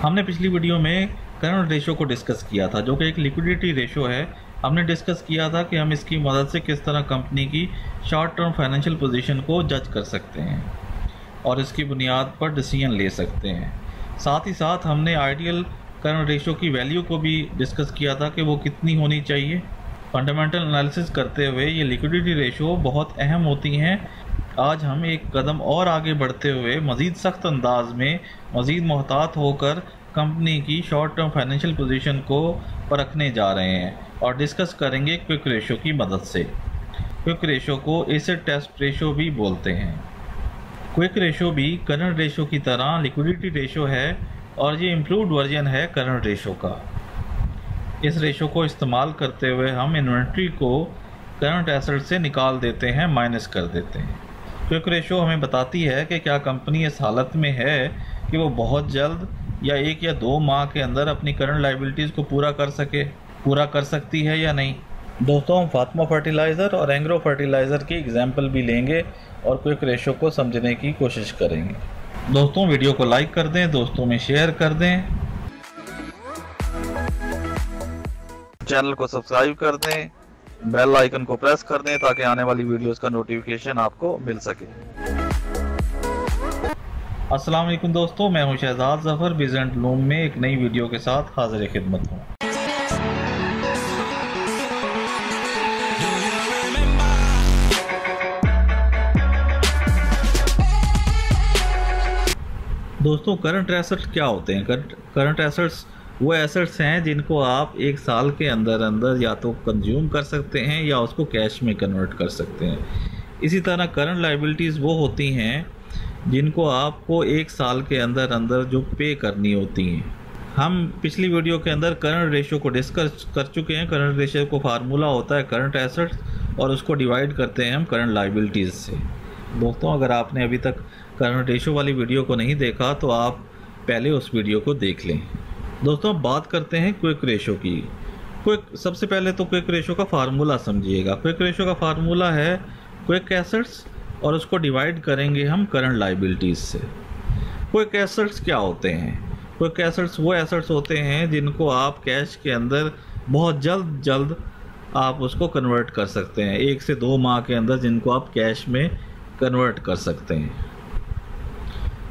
हमने पिछली वीडियो में करंट रेशो को डिस्कस किया था, जो कि एक लिक्विडिटी रेशो है। हमने डिस्कस किया था कि हम इसकी मदद से किस तरह कंपनी की शॉर्ट टर्म फाइनेंशियल पोजीशन को जज कर सकते हैं और इसकी बुनियाद पर डिसीजन ले सकते हैं। साथ ही साथ हमने आइडियल करंट रेशो की वैल्यू को भी डिस्कस किया था कि वो कितनी होनी चाहिए। फंडामेंटल एनालिसिस करते हुए ये लिक्विडिटी रेशो बहुत अहम होती हैं। आज हम एक कदम और आगे बढ़ते हुए मज़ीद सख्त अंदाज में मज़ीद मोहतात होकर कंपनी की शॉर्ट टर्म फाइनेंशियल पोजीशन को परखने जा रहे हैं और डिस्कस करेंगे क्विक रेशो की मदद से। क्विक रेशो को एसिड टेस्ट रेशो भी बोलते हैं। क्विक रेशो भी करंट रेशो की तरह लिक्विडिटी रेशो है और ये इम्प्रूव्ड वर्जन है करंट रेशो का। इस रेशो को इस्तेमाल करते हुए हम इन्वेंट्री को करंट एसेट से निकाल देते हैं, माइनस कर देते हैं। क्विक रेशो हमें बताती है कि क्या कंपनी इस हालत में है कि वो बहुत जल्द या 1 या 2 माह के अंदर अपनी करंट लायबिलिटीज़ को पूरा कर सकती है या नहीं। दोस्तों, हम फातिमा फर्टिलाइज़र और एंग्रो फर्टिलाइज़र की एग्जाम्पल भी लेंगे और क्विक रेशो को समझने की कोशिश करेंगे। दोस्तों, वीडियो को लाइक कर दें, दोस्तों में शेयर कर दें, चैनल को सब्सक्राइब कर दें, बेल आइकन को प्रेस कर दें ताकि आने वाली वीडियोस का नोटिफिकेशन आपको मिल सके। अस्सलाम वालेकुम दोस्तों, मैं हूं शहजाद जफर, बिजनेस लूम में एक नई वीडियो के साथ हाजिर खिदमत हूं। दोस्तों, करंट एसेट्स क्या होते हैं? करंट एसेट्स वो एसेट्स हैं जिनको आप 1 साल के अंदर अंदर या तो कंज्यूम कर सकते हैं या उसको कैश में कन्वर्ट कर सकते हैं। इसी तरह करंट लायबिलिटीज़ वो होती हैं जिनको आपको 1 साल के अंदर अंदर जो पे करनी होती हैं। हम पिछली वीडियो के अंदर करंट रेशो को डिस्कस कर चुके हैं। करंट रेशो को फार्मूला होता है करंट एसेट्स और उसको डिवाइड करते हैं हम करंट लायबिलिटीज़ से। दोस्तों, अगर आपने अभी तक करंट रेशो वाली वीडियो को नहीं देखा तो आप पहले उस वीडियो को देख लें। दोस्तों, अब बात करते हैं क्विक रेशो की। सबसे पहले तो क्विक रेशो का फार्मूला समझिएगा। क्विक रेशो का फार्मूला है क्विक एसेट्स और उसको डिवाइड करेंगे हम करंट लायबिलिटीज़ से। क्विक एसेट्स क्या होते हैं? क्विक एसेट्स वो एसेट्स होते हैं जिनको आप कैश के अंदर बहुत जल्द आप उसको कन्वर्ट कर सकते हैं। 1 से 2 माह के अंदर जिनको आप कैश में कन्वर्ट कर सकते हैं।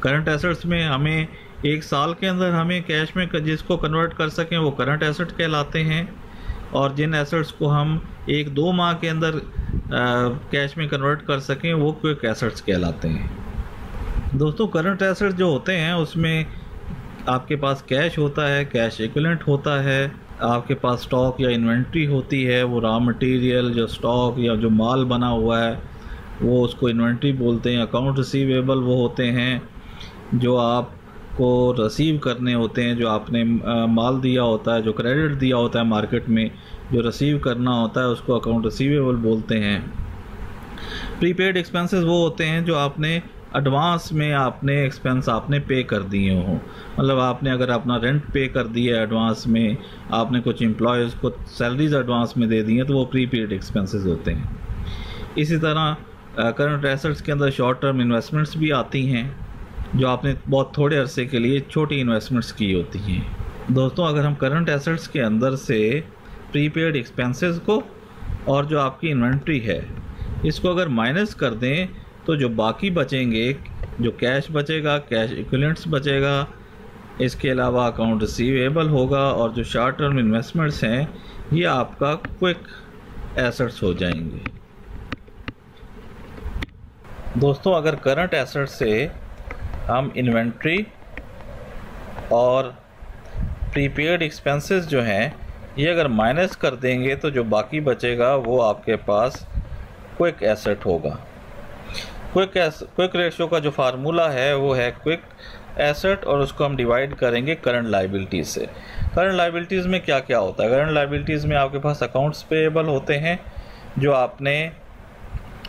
करंट एसेट्स में हमें 1 साल के अंदर हमें कैश में जिसको कन्वर्ट कर सकें वो करंट एसेट कहलाते हैं, और जिन एसेट्स को हम 1-2 माह के अंदर कैश में कन्वर्ट कर सकें वो क्विक एसेट्स कहलाते हैं। दोस्तों, करंट एसेट्स जो होते हैं उसमें आपके पास कैश होता है, कैश इक्विवेलेंट होता है, आपके पास स्टॉक या इन्वेंट्री होती है, वो रॉ मटेरियल जो स्टॉक या जो माल बना हुआ है वो उसको इन्वेंट्री बोलते हैं। अकाउंट रिसीवेबल वो होते हैं जो आपको रिसीव करने होते हैं, जो आपने माल दिया होता है, जो क्रेडिट दिया होता है मार्केट में, जो रिसीव करना होता है उसको अकाउंट रिसीवेबल बोलते हैं। प्रीपेड एक्सपेंसेस वो होते हैं जो आपने एडवांस में आपने एक्सपेंस आपने पे कर दिए हों। मतलब आपने अगर अपना रेंट पे कर दिया है एडवांस में, आपने कुछ एम्प्लॉयज़ को सैलरीज एडवांस में दे दी हैं, तो वो प्रीपेड एक्सपेंसेस होते हैं। इसी तरह करंट एसेट्स के अंदर शॉर्ट टर्म इन्वेस्टमेंट्स भी आती हैं जो आपने बहुत थोड़े अरसे के लिए छोटी इन्वेस्टमेंट्स की होती हैं। दोस्तों, अगर हम करंट एसेट्स के अंदर से प्रीपेड एक्सपेंसेस को और जो आपकी इन्वेंट्री है इसको अगर माइनस कर दें तो जो बाकी बचेंगे, जो कैश बचेगा, कैश इक्विवेलेंट्स बचेगा, इसके अलावा अकाउंट रिसीवेबल होगा और जो शॉर्ट टर्म इन्वेस्टमेंट्स हैं ये आपका क्विक एसेट्स हो जाएंगे। दोस्तों, अगर करंट एसेट्स से हम इन्वेंट्री और प्रीपेड एक्सपेंसेस जो हैं ये अगर माइनस कर देंगे तो जो बाकी बचेगा वो आपके पास क्विक एसेट होगा। क्विक रेशो का जो फार्मूला है वो है क्विक एसेट और उसको हम डिवाइड करेंगे करंट लायबिलिटीज़ से। करंट लायबिलिटीज़ में क्या क्या होता है? करंट लायबिलिटीज़ में आपके पास अकाउंट्स पेएबल होते हैं जो आपने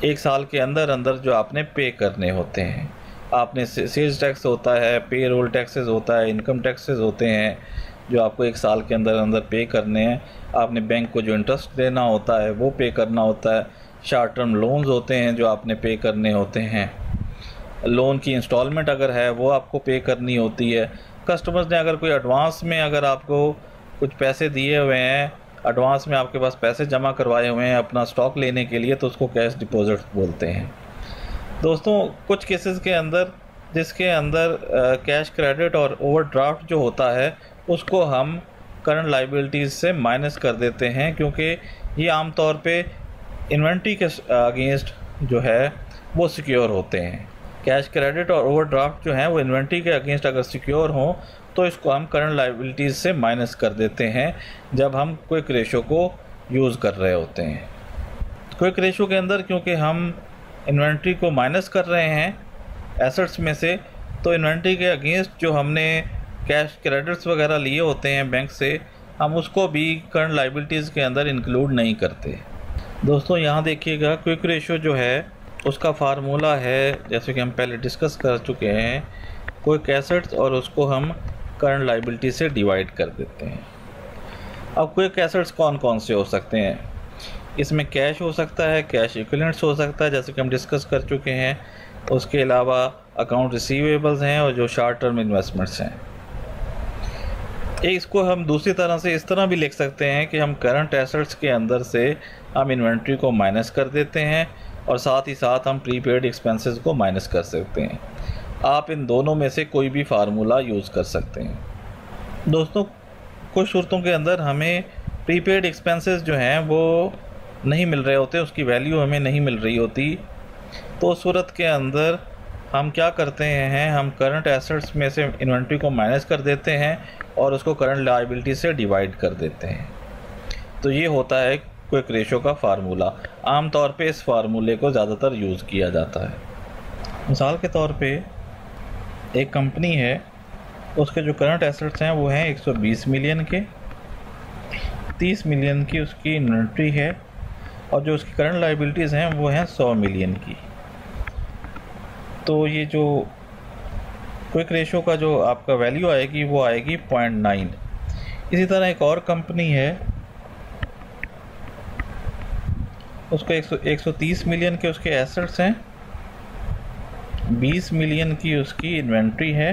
1 साल के अंदर अंदर जो आपने पे करने होते हैं। आपने सेल्स टैक्स होता है, पे रोल टैक्सेस होता है, इनकम टैक्सेस होते हैं जो आपको 1 साल के अंदर अंदर पे करने हैं। आपने बैंक को जो इंटरेस्ट देना होता है वो पे करना होता है। शॉर्ट टर्म लोन्स होते हैं जो आपने पे करने होते हैं। लोन की इंस्टॉलमेंट अगर है वो आपको पे करनी होती है। कस्टमर्स ने अगर कोई एडवांस में अगर आपको कुछ पैसे दिए हुए हैं, एडवांस में आपके पास पैसे जमा करवाए हुए हैं अपना स्टॉक लेने के लिए, तो उसको कैश डिपॉजिट बोलते हैं। दोस्तों कुछ केसेस के अंदर जिसके अंदर कैश क्रेडिट और ओवरड्राफ्ट जो होता है उसको हम करंट लाइबिलिटीज़ से माइनस कर देते हैं, क्योंकि ये आमतौर पे इन्वेंट्री के अगेंस्ट जो है वो सिक्योर होते हैं। कैश क्रेडिट और ओवरड्राफ्ट जो हैं वो इन्वेंट्री के अगेंस्ट अगर सिक्योर हों तो इसको हम करंट लाइबिलिटीज़ से माइनस कर देते हैं जब हम क्विक रेशो को यूज़ कर रहे होते हैं। क्विक रेशो के अंदर क्योंकि हम इन्वेंट्री को माइनस कर रहे हैं एसेट्स में से, तो इन्वेंट्री के अगेंस्ट जो हमने कैश क्रेडिट्स वगैरह लिए होते हैं बैंक से, हम उसको भी करंट लाइबिलिटीज़ के अंदर इंक्लूड नहीं करते। दोस्तों यहाँ देखिएगा, क्विक रेशो जो है उसका फार्मूला है, जैसे कि हम पहले डिस्कस कर चुके हैं, क्विक एसेट्स और उसको हम करंट लाइबिलिटी से डिवाइड कर देते हैं। अब क्विक एसेट्स कौन कौन से हो सकते हैं? इसमें कैश हो सकता है, कैश इक्विवेलेंट्स हो सकता है, जैसे कि हम डिस्कस कर चुके हैं। उसके अलावा अकाउंट रिसीवेबल्स हैं और जो शॉर्ट टर्म इन्वेस्टमेंट्स हैं। इसको हम दूसरी तरह से इस तरह भी लिख सकते हैं कि हम करंट एसेट्स के अंदर से हम इन्वेंट्री को माइनस कर देते हैं और साथ ही साथ हम प्रीपेड एक्सपेंसेस को माइनस कर सकते हैं। आप इन दोनों में से कोई भी फार्मूला यूज़ कर सकते हैं। दोस्तों कुछ सूरतों के अंदर हमें प्रीपेड एक्सपेंसेस जो हैं वो नहीं मिल रहे होते, उसकी वैल्यू हमें नहीं मिल रही होती, तो उस सूरत के अंदर हम क्या करते हैं, हम करंट एसेट्स में से इन्वेंट्री को माइनस कर देते हैं और उसको करंट लायबिलिटी से डिवाइड कर देते हैं। तो ये होता है क्विक रेशो का फार्मूला। आम तौर पे इस फार्मूले को ज़्यादातर यूज़ किया जाता है। मिसाल के तौर पे एक कंपनी है, उसके जो करंट एसेट्स हैं वो हैं 120 मिलियन के, 30 मिलियन की उसकी इन्वेंट्री है और जो उसकी करंट लायबिलिटीज़ हैं वो हैं 100 मिलियन की। तो ये जो क्विक रेशो का जो आपका वैल्यू आएगी वो आएगी 0.9। इसी तरह एक और कंपनी है, उसको 130 मिलियन के उसके एसेट्स हैं, 20 मिलियन की उसकी इन्वेंट्री है,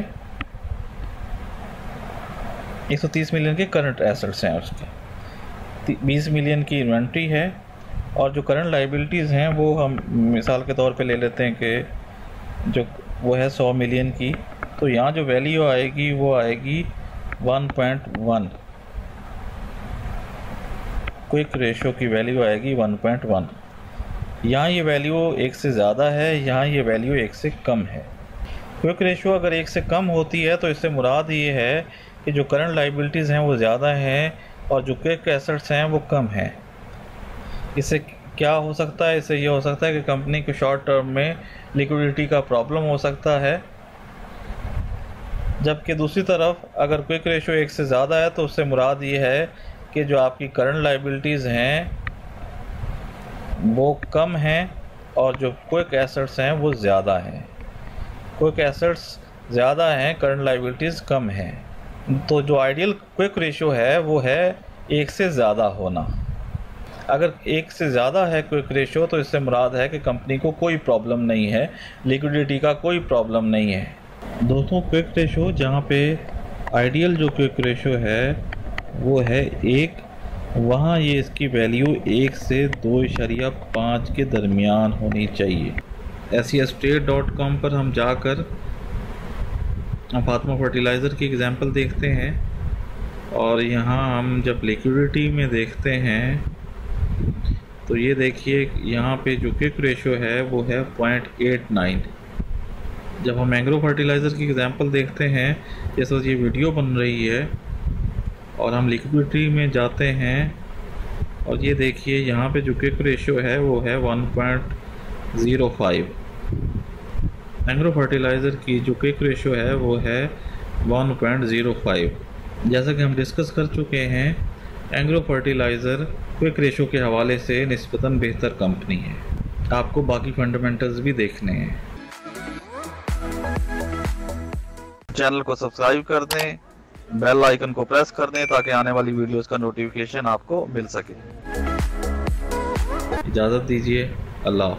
130 मिलियन के करंट एसेट्स हैं उसके, 20 मिलियन की इन्वेंट्री है और जो करंट लायबिलिटीज़ हैं वो हम मिसाल के तौर पे ले लेते हैं कि जो वो है 100 मिलियन की। तो यहाँ जो वैल्यू आएगी वो आएगी 1.1। क्विक रेशो की वैल्यू आएगी 1.1। यहाँ ये वैल्यू 1 से ज़्यादा है, यहाँ ये वैल्यू 1 से कम है। क्विक रेशो अगर 1 से कम होती है तो इससे मुराद ये है कि जो करंट लायबिलिटीज़ हैं वो ज़्यादा हैं और जो क्विक एसेट्स हैं वो कम हैं। इससे क्या हो सकता है? इससे ये हो सकता है कि कंपनी को शॉर्ट टर्म में लिक्विडिटी का प्रॉब्लम हो सकता है, जबकि दूसरी तरफ अगर क्विक रेशो 1 से ज़्यादा है तो उससे मुराद ये है कि जो आपकी करंट लायबिलिटीज़ हैं वो कम हैं और जो क्विक एसेट्स हैं वो ज़्यादा हैं। क्विक एसेट्स ज़्यादा हैं, करंट लायबिलिटीज़ कम हैं। तो जो आइडियल क्विक रेशो है वो है 1 से ज़्यादा होना। अगर 1 से ज़्यादा है क्विक रेशो तो इससे मुराद है कि कंपनी को कोई प्रॉब्लम नहीं है, लिक्विडिटी का कोई प्रॉब्लम नहीं है। दोस्तों क्विक रेशो जहाँ पे आइडियल जो क्विक रेशो है वो है 1, वहाँ ये इसकी वैल्यू 1 से 2.5 के दरमियान होनी चाहिए। SEStrade.com पर हम जाकर फातिमा फर्टिलाइज़र की एग्जांपल देखते हैं और यहाँ हम जब लिक्विडिटी में देखते हैं तो ये देखिए यहाँ पे जो क्विक रेशो है वो है 0.89। जब हम एग्रो फर्टिलाइज़र की एग्जांपल देखते हैं, जैसे ये वीडियो बन रही है और हम लिक्विडिटी में जाते हैं और ये देखिए यहाँ पे जो क्विक रेशो है वो है 1.05। एग्रो फर्टिलाइज़र की जो क्विक रेशो है वो है 1.05। जैसा कि हम डिस्कस कर चुके हैं, एग्रो फर्टिलाइज़र क्विक रेशो के हवाले से निस्बतन बेहतर कंपनी है। आपको बाकी फंडामेंटल्स भी देखने हैं। चैनल को सब्सक्राइब कर दें, बेल आइकन को प्रेस कर दें ताकि आने वाली वीडियोस का नोटिफिकेशन आपको मिल सके। इजाज़त दीजिए, अल्लाह।